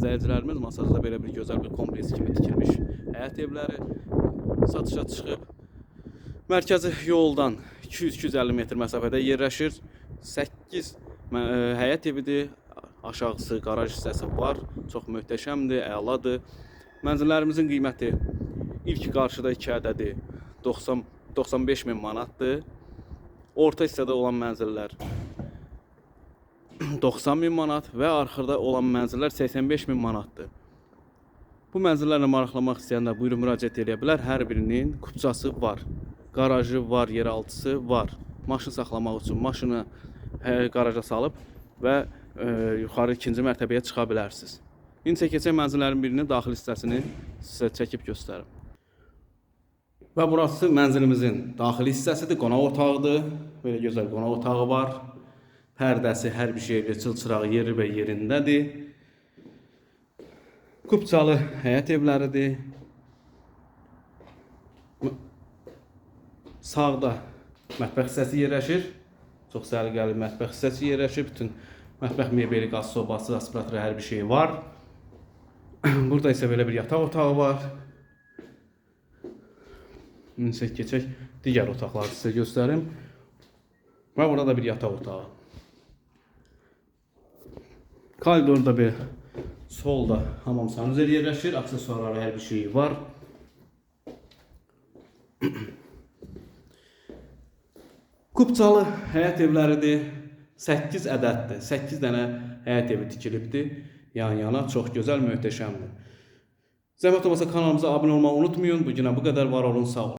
izləyicilərimiz masajda belə bir gözəl bir kompleks kimi tikilmiş həyət evləri satışa çıxıb. Mərkəzi yoldan 200-250 metr məsafədə yerləşir. 8 həyət evidir. Aşağısı qaraj hissəsi var. Çox möhtəşəmdir, əladır. Mənzillərimizin qiyməti ilk qarşıda 2 ədədi 95 min manatdır. Orta hissədə olan mənzillər 90 min manat və arxada olan mənzillər 85 min manatdır. Bu mənzillərlə maraqlanmaq istəyənlər buyurun müraciət edə bilər. Hər birinin kupçası var, qarajı var, yeraltısı var. Maşın saxlamaq üçün maşını qaraja salıb və yuxarı ikinci mərtəbəyə çıxa bilərsiniz. İndi keçək mənzillərin birinin daxil hissəsini sizə çəkib göstərim. Və burası mənzilimizin daxili hissəsidir, qonaq otağıdır. Belə gözəl qonaq otağı var. Pərdəsi, hər bir şey, çılçırağı yeri və yerindədir. Kupçalı həyət evləridir. Sağda mətbəx hissəsi yerləşir. Çox səliqəli mətbəx hissəsi yerləşir. Bütün mətbəx mebeli, qaz sobası, aspiratoru, hər bir şey var. Burada isə belə bir yataq otağı var. İndi keçək digər otaqları sizə göstərim. Və burada da bir yataq otağı. Koridorda bir solda hamam sanuzeli yerləşir. Aksesuarları, hər bir şeyi var. Kupçalı həyət evləridir. 8 ədəddir. 8 dənə həyət evi tikilibdir. Yan-yana çox gözəl, möhtəşəmdir. Zəhmət olmasa kanalımıza abunə olmağı unutmayın. Bu günə bu qədər, var olun, sağ olun.